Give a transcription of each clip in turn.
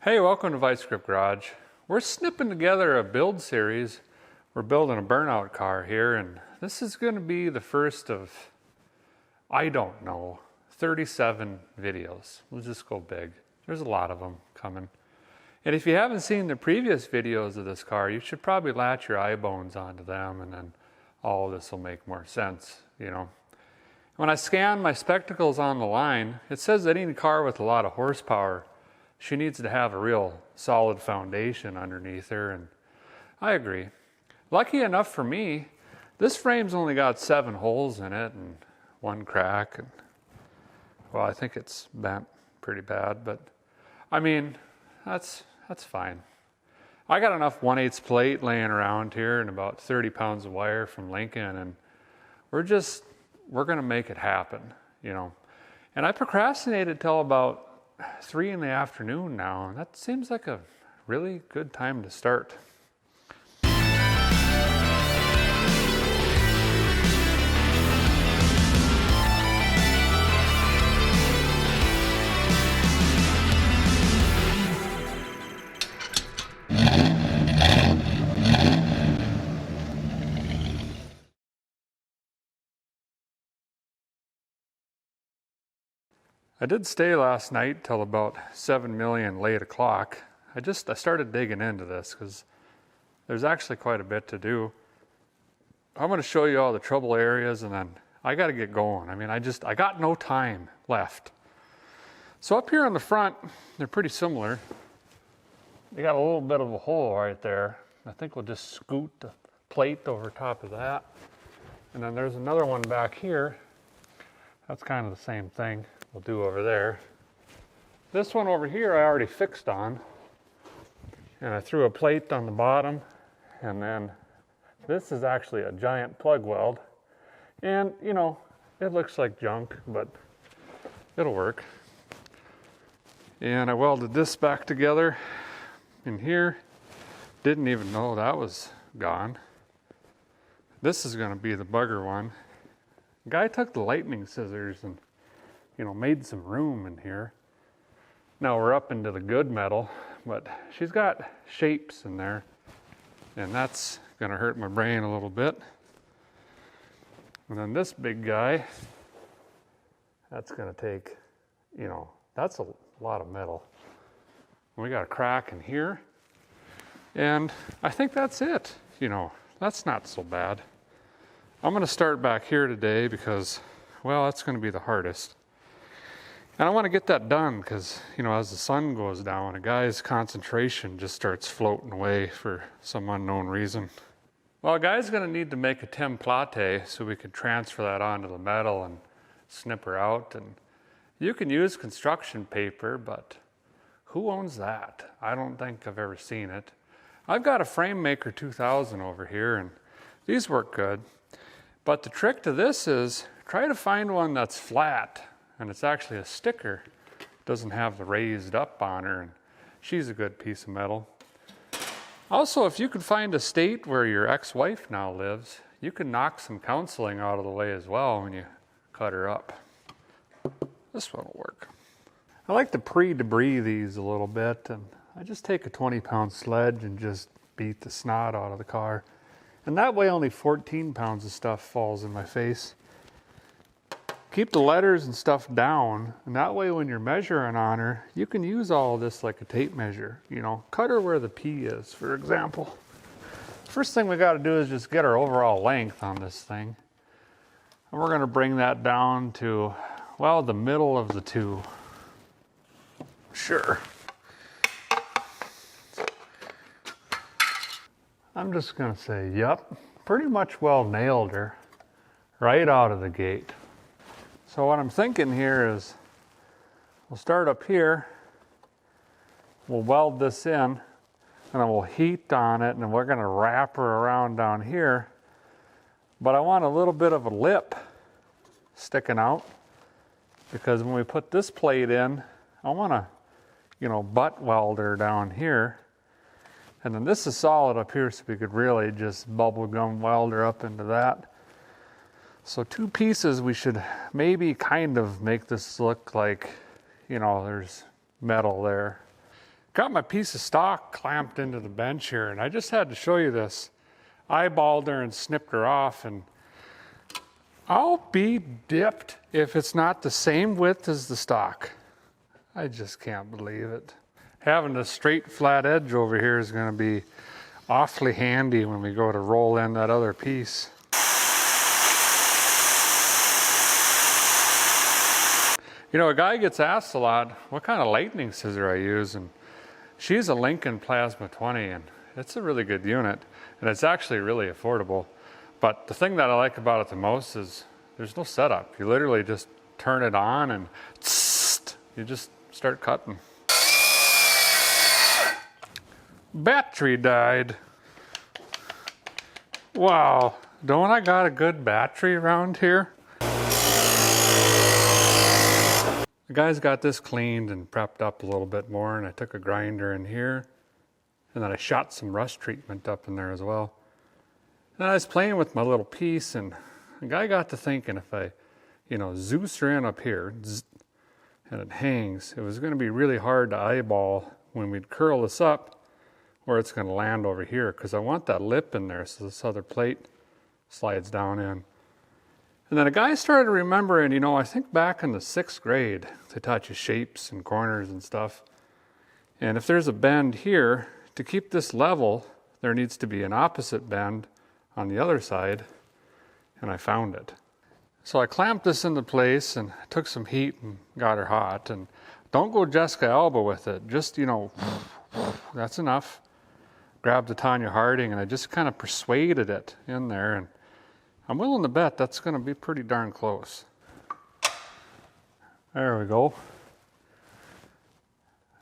Hey, welcome to Vice Grip Garage. We're snipping together a build series. We're building a burnout car here, and this is going to be the first of, I don't know, 37 videos. We'll just go big. There's a lot of them coming. And if you haven't seen the previous videos of this car, you should probably latch your eye bones onto them, and then all of this will make more sense, you know. When I scan my spectacles on the line, it says that any car with a lot of horsepower, she needs to have a real solid foundation underneath her, and I agree. Lucky enough for me, this frame's only got 7 holes in it and 1 crack, and well, I think it's bent pretty bad, but I mean, that's fine. I got enough 1/8 plate laying around here and about 30 pounds of wire from Lincoln, and we're gonna make it happen, you know. And I procrastinated till about 3 in the afternoon now, and that seems like a really good time to start. I did stay last night till about 7 million late o'clock. I started digging into this because there's actually quite a bit to do. I'm going to show you all the trouble areas, and then I got to get going. I mean, I got no time left. So up here on the front, they're pretty similar. They got a little bit of a hole right there. I think we'll just scoot the plate over top of that. And then there's another one back here. That's kind of the same thing we'll do over there. This one over here I already fixed on, and I threw a plate on the bottom, and then this is actually a giant plug weld, and you know, it looks like junk, but it'll work. And I welded this back together in here. Didn't even know that was gone. This is going to be the bugger one. The guy took the lightning scissors and, you know, made some room in here. Now we're up into the good metal, but she's got shapes in there, and that's gonna hurt my brain a little bit. And then this big guy, that's gonna take, you know, that's a lot of metal. We got a crack in here, and I think that's it. You know, that's not so bad. I'm gonna start back here today because, well, that's gonna be the hardest. And I want to get that done because, you know, as the sun goes down, a guy's concentration just starts floating away for some unknown reason. Well, a guy's going to need to make a template so we can transfer that onto the metal and snip her out. And you can use construction paper, but who owns that? I don't think I've ever seen it. I've got a Frame Maker 2000 over here, and these work good. But the trick to this is try to find one that's flat. And it's actually a sticker. It doesn't have the raised up on her, and she's a good piece of metal. Also, if you can find a state where your ex-wife now lives, you can knock some counseling out of the way as well when you cut her up. This one will work. I like to pre-debris these a little bit, and I just take a 20-pound sledge and just beat the snot out of the car. And that way only 14 pounds of stuff falls in my face. Keep the letters and stuff down, and that way when you're measuring on her, you can use all of this like a tape measure. You know, cut her where the P is, for example. First thing we got to do is just get our overall length on this thing. And we're going to bring that down to, well, the middle of the two. Sure. I'm just going to say, yep, pretty much well nailed her right out of the gate. So what I'm thinking here is we'll start up here, we'll weld this in, and then we'll heat on it, and we're going to wrap her around down here. But I want a little bit of a lip sticking out, because when we put this plate in, I want to, you know, butt weld her down here. And then this is solid up here, so we could really just bubble gum weld her up into that. So 2 pieces, we should maybe kind of make this look like, you know, there's metal there. Got my piece of stock clamped into the bench here, and I just had to show you this. Eyeballed her and snipped her off, and I'll be dipped if it's not the same width as the stock. I just can't believe it. Having a straight flat edge over here is going to be awfully handy when we go to roll in that other piece. You know, a guy gets asked a lot what kind of lightning scissor I use, and she's a Lincoln Plasma 20, and it's a really good unit, and it's actually really affordable. But the thing that I like about it the most is there's no setup. You literally just turn it on and you just start cutting. Battery died. Wow, don't I got a good battery around here? The guys got this cleaned and prepped up a little bit more, and I took a grinder in here, and then I shot some rust treatment up in there as well. And I was playing with my little piece, and the guy got to thinking if I, Zeus her in up here, and it hangs, it was going to be really hard to eyeball when we'd curl this up where it's going to land over here, because I want that lip in there so this other plate slides down in. And then a guy started remembering, I think back in the 6th grade, they taught you shapes and corners and stuff. And if there's a bend here, to keep this level, there needs to be an opposite bend on the other side, and I found it. So I clamped this into place and took some heat and got her hot. And don't go Jessica Alba with it, just, that's enough. Grabbed the Tanya Harding, and I just kind of persuaded it in there, and I'm willing to bet that's going to be pretty darn close. There we go.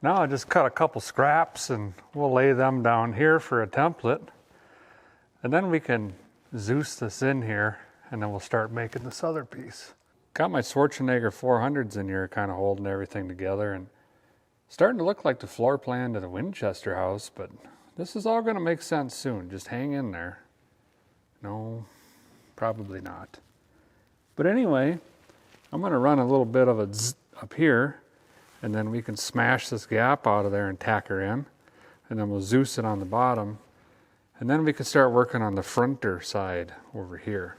Now I just cut a couple scraps and we'll lay them down here for a template. And then we can Zeus this in here, and then we'll start making this other piece. Got my Schwarzenegger 400s in here kind of holding everything together, and starting to look like the floor plan to the Winchester house, but this is all going to make sense soon. Just hang in there. No. Probably not. But anyway, I'm going to run a little bit of a zzz up here, and then we can smash this gap out of there and tack her in, and then we'll Zeus it on the bottom, and then we can start working on the fronter side over here.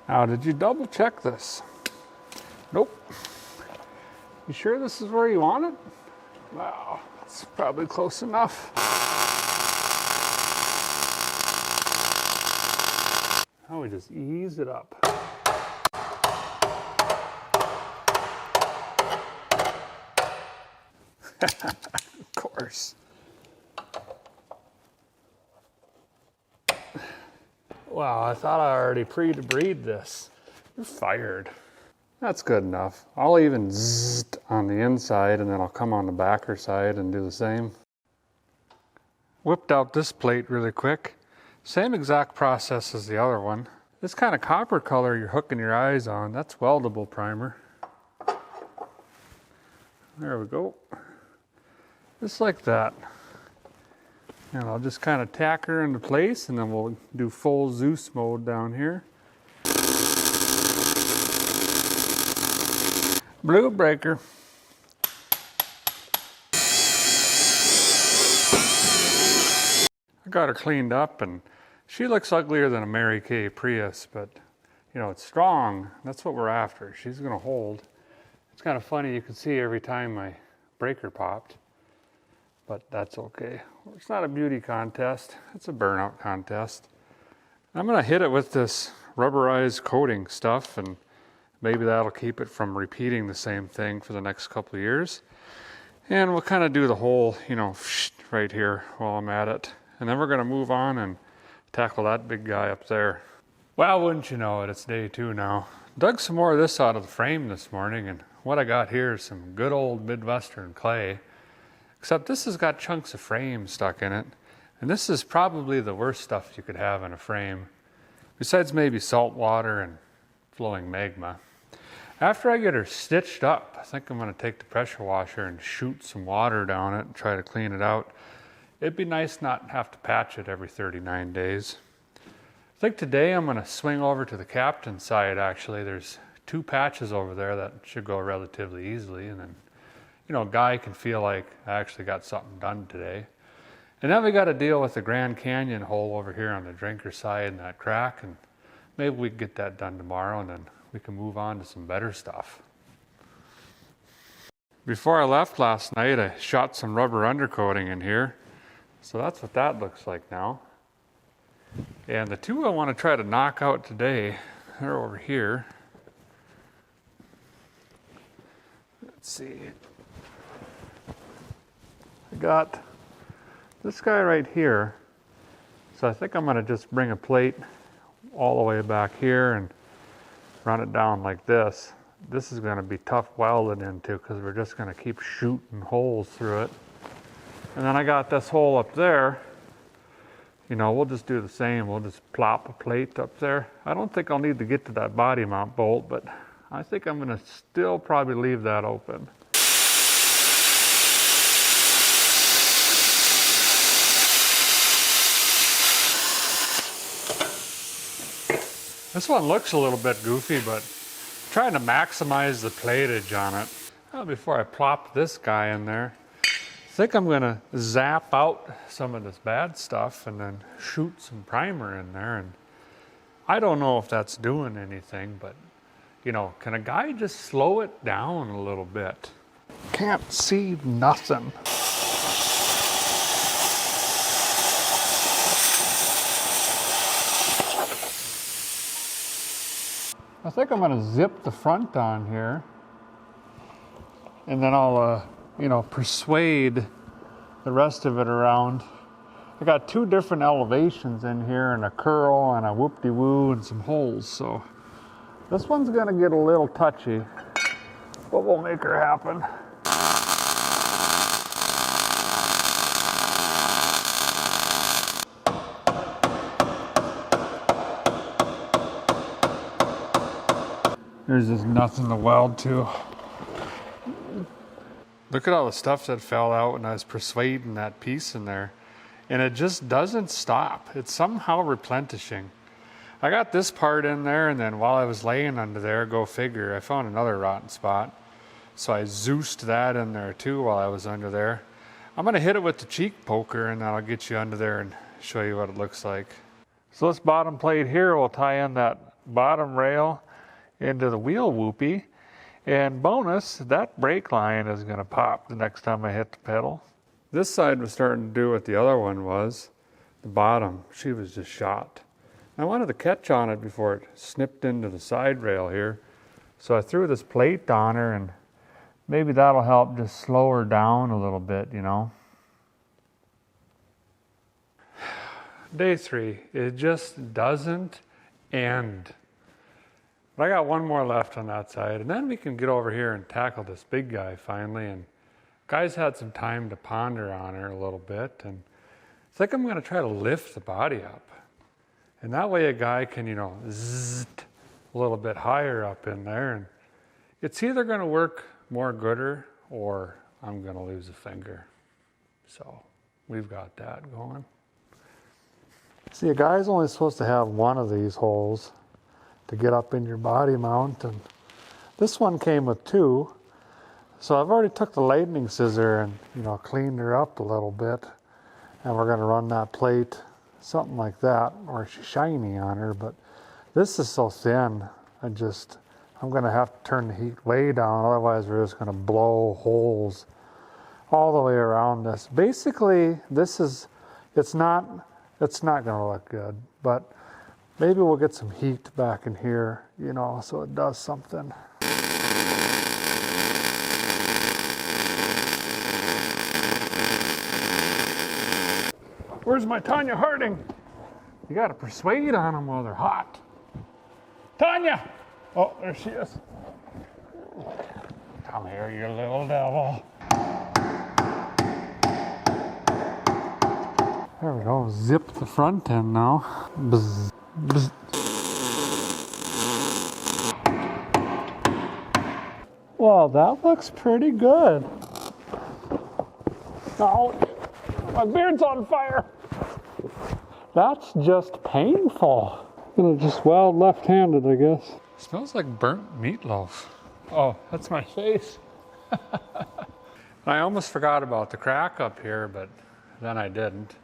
Now, did you double check this? Nope. You sure this is where you want it? Wow, it's probably close enough. Now we just ease it up. Of course. Wow, I thought I already pre-debrided this. You're fired. That's good enough. I'll even zzz on the inside, and then I'll come on the backer side and do the same. Whipped out this plate really quick. Same exact process as the other one. This kind of copper color you're hooking your eyes on, that's weldable primer. There we go. Just like that. And I'll just kind of tack her into place, and then we'll do full Zeus mode down here. Blue breaker. I got her cleaned up, and she looks uglier than a Mary Kay Prius, but it's strong. That's what we're after. She's going to hold. It's kind of funny. You can see every time my breaker popped, but that's okay. It's not a beauty contest. It's a burnout contest. I'm going to hit it with this rubberized coating stuff, and maybe that'll keep it from repeating the same thing for the next couple of years. And we'll kind of do the whole, right here while I'm at it. And then we're going to move on and tackle that big guy up there. Well, wouldn't you know it, it's day 2 now. Dug some more of this out of the frame this morning, and what I got here is some good old Midwestern clay. Except this has got chunks of frame stuck in it. And this is probably the worst stuff you could have in a frame. Besides maybe salt water and flowing magma. After I get her stitched up, I think I'm going to take the pressure washer and shoot some water down it and try to clean it out. It'd be nice not to have to patch it every 39 days. I think today I'm going to swing over to the captain's side, actually. There's 2 patches over there that should go relatively easily. And then, you know, a guy can feel like I actually got something done today. And then we got to deal with the Grand Canyon hole over here on the drinker side and that crack, and maybe we can get that done tomorrow and then we can move on to some better stuff. Before I left last night, I shot some rubber undercoating in here. So that's what that looks like now. And the two I want to try to knock out today, they're over here. Let's see. I got this guy right here. So I think I'm going to just bring a plate all the way back here and run it down like this. This is going to be tough welded into because we're just going to keep shooting holes through it. And then I got this hole up there. You know, we'll just do the same. We'll just plop a plate up there. I don't think I'll need to get to that body mount bolt, but I think I'm going to still probably leave that open. This one looks a little bit goofy, but I'm trying to maximize the platage on it. Well, before I plop this guy in there, I think I'm going to zap out some of this bad stuff and then shoot some primer in there. And I don't know if that's doing anything, but you know, can a guy just slow it down a little bit? Can't see nothing. I think I'm going to zip the front on here, and then I'll, you know, persuade the rest of it around. I got two different elevations in here, and a curl and a whoop-de-woo and some holes, so this one's going to get a little touchy, but we'll make her happen. There's just nothing to weld to. Look at all the stuff that fell out when I was persuading that piece in there. And it just doesn't stop. It's somehow replenishing. I got this part in there, and then while I was laying under there, go figure, I found another rotten spot. So I Zeused that in there too while I was under there. I'm gonna hit it with the cheek poker, and then I'll get you under there and show you what it looks like. So this bottom plate here will tie in that bottom rail into the wheel whoopie, and bonus, that brake line is going to pop the next time I hit the pedal. This side was starting to do what the other one was. The bottom, she was just shot. I wanted to catch on it before it snipped into the side rail here, so I threw this plate on her, and maybe that'll help just slow her down a little bit, you know. Day 3, it just doesn't end. But I got one more left on that side, and then we can get over here and tackle this big guy finally. And guys had some time to ponder on her a little bit, and I think I'm going to try to lift the body up. And that way a guy can, you know, zzz a little bit higher up in there, and it's either going to work more gooder or I'm going to lose a finger. So we've got that going. See, a guy's only supposed to have one of these holes to get up in your body mount, and this one came with 2. So I've already took the lightning scissor and, you know, cleaned her up a little bit, and we're going to run that plate something like that, or she's shiny on her. But this is so thin, I'm going to have to turn the heat way down, otherwise we're just going to blow holes all the way around this. Basically, it's not going to look good, but maybe we'll get some heat back in here, you know, so it does something. Where's my Tanya Harding? You gotta persuade on them while they're hot. Tanya! Oh, there she is. Come here, you little devil. There we go, zip the front end now. Bzz. Bzz. Well, that looks pretty good. Oh, my beard's on fire. That's just painful. Gonna just weld left-handed, I guess. Smells like burnt meatloaf. Oh, that's my face. I almost forgot about the crack up here, but then I didn't.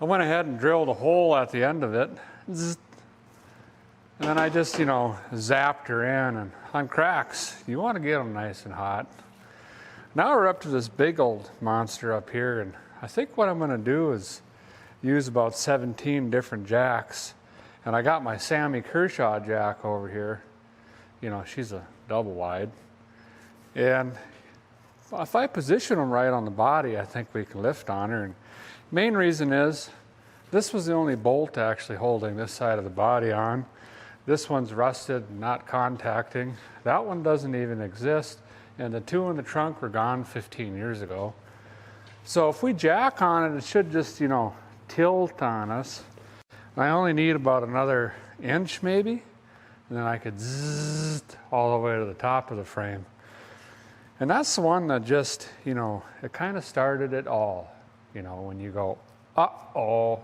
I went ahead and drilled a hole at the end of it. Zzz. And then I just, zapped her in. And on cracks, you want to get them nice and hot. Now we're up to this big old monster up here. And I think what I'm going to do is use about 17 different jacks. And I got my Sammy Kershaw jack over here. She's a double wide. And if I position them right on the body, I think we can lift on her. And main reason is this was the only bolt actually holding this side of the body on. This one's rusted, not contacting. That one doesn't even exist. And the two in the trunk were gone 15 years ago. So if we jack on it, it should just, tilt on us. I only need about another inch maybe. And then I could zzz all the way to the top of the frame. And that's the one that just, it kind of started it all. When you go, uh-oh.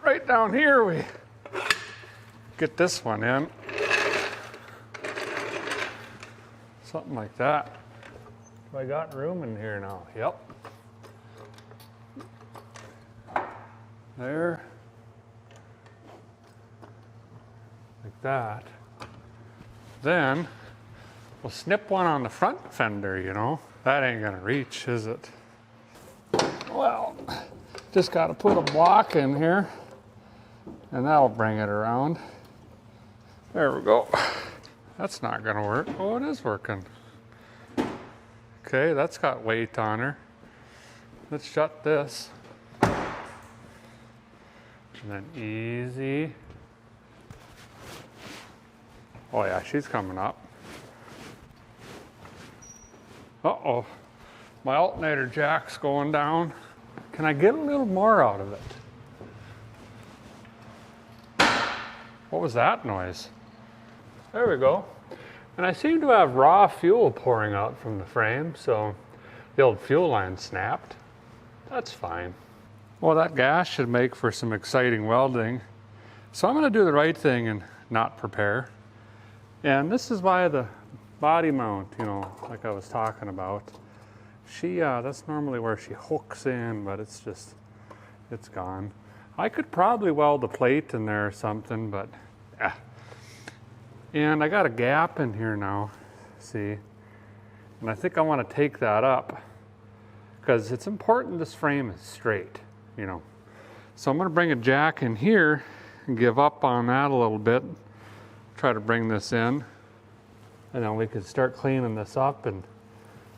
Right down here, we get this one in. Something like that. Have I got room in here now? Yep. There. Like that. Then we'll snip one on the front fender, That ain't gonna reach, is it? Well, just gotta put a block in here and that'll bring it around. There we go. That's not gonna work. Oh, it is working. Okay, that's got weight on her. Let's shut this. And then easy. Oh yeah, she's coming up. Uh-oh, my alternator jack's going down. Can I get a little more out of it? What was that noise? There we go. And I seem to have raw fuel pouring out from the frame, so the old fuel line snapped. That's fine. Well, that gas should make for some exciting welding. So I'm gonna do the right thing and not prepare. And this is why the body mount, like I was talking about. That's normally where she hooks in, but it's gone. I could probably weld a plate in there or something, but And I got a gap in here now, see? And I think I want to take that up because it's important this frame is straight, So I'm going to bring a jack in here and give up on that a little bit. Try to bring this in, and then we can start cleaning this up. And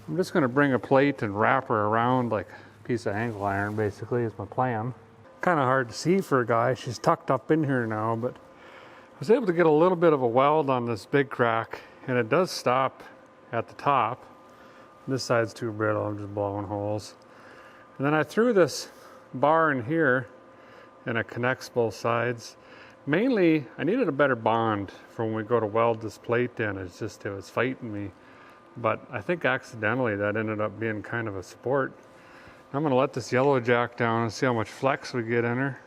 I'm just going to bring a plate and wrap her around like a piece of angle iron, basically, is my plan. Kind of hard to see for a guy. She's tucked up in here now, but I was able to get a little bit of a weld on this big crack, and it does stop at the top. This side's too brittle, I'm just blowing holes. And then I threw this bar in here, and it connects both sides. Mainly, I needed a better bond for when we go to weld this plate in. It was fighting me. But I think accidentally that ended up being kind of a support. I'm gonna let this yellow jack down and see how much flex we get in her.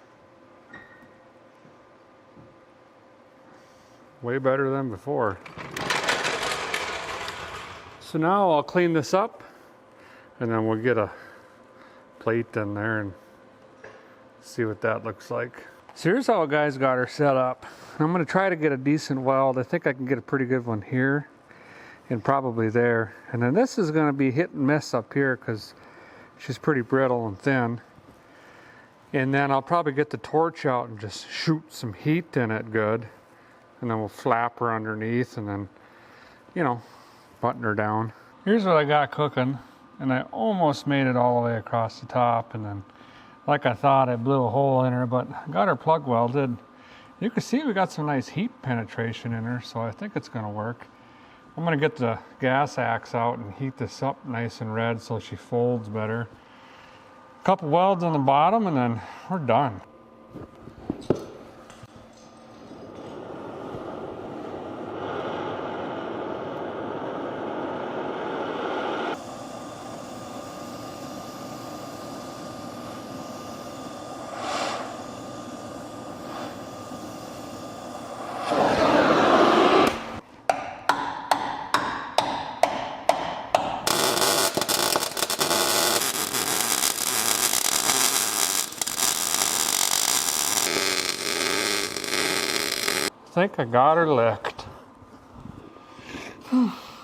Way better than before. So now I'll clean this up and then we'll get a plate in there and see what that looks like. So here's how guys got her set up. I'm going to try to get a decent weld. I think I can get a pretty good one here and probably there. And then this is going to be hit and miss up here because she's pretty brittle and thin. And then I'll probably get the torch out and just shoot some heat in it good. And then we'll flap her underneath and then, button her down. Here's what I got cooking. And I almost made it all the way across the top. And then, like I thought, I blew a hole in her, but I got her plug welded. You can see we got some nice heat penetration in her, so I think it's gonna work. I'm gonna get the gas axe out and heat this up nice and red so she folds better. A couple welds on the bottom and then we're done. think I got her licked.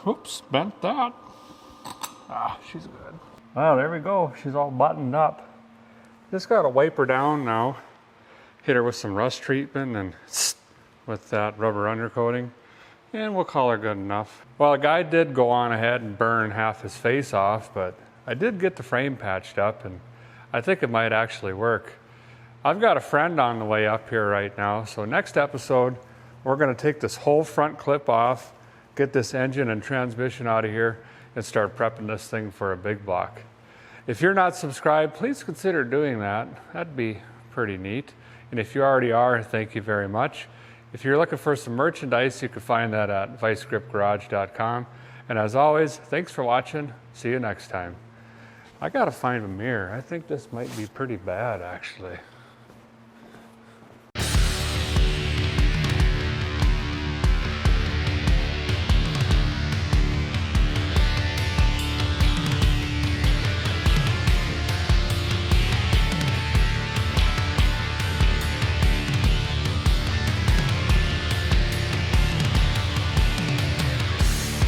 Oops, bent that. Ah, she's good. Well, there we go. She's all buttoned up. Just gotta wipe her down now. Hit her with some rust treatment and with that rubber undercoating. And we'll call her good enough. Well, a guy did go on ahead and burn half his face off, but I did get the frame patched up and I think it might actually work. I've got a friend on the way up here right now, so next episode, we're gonna take this whole front clip off, get this engine and transmission out of here, and start prepping this thing for a big block. If you're not subscribed, please consider doing that. That'd be pretty neat. And if you already are, thank you very much. If you're looking for some merchandise, you can find that at vicegripgarage.com. And as always, thanks for watching. See you next time. I gotta find a mirror. I think this might be pretty bad, actually.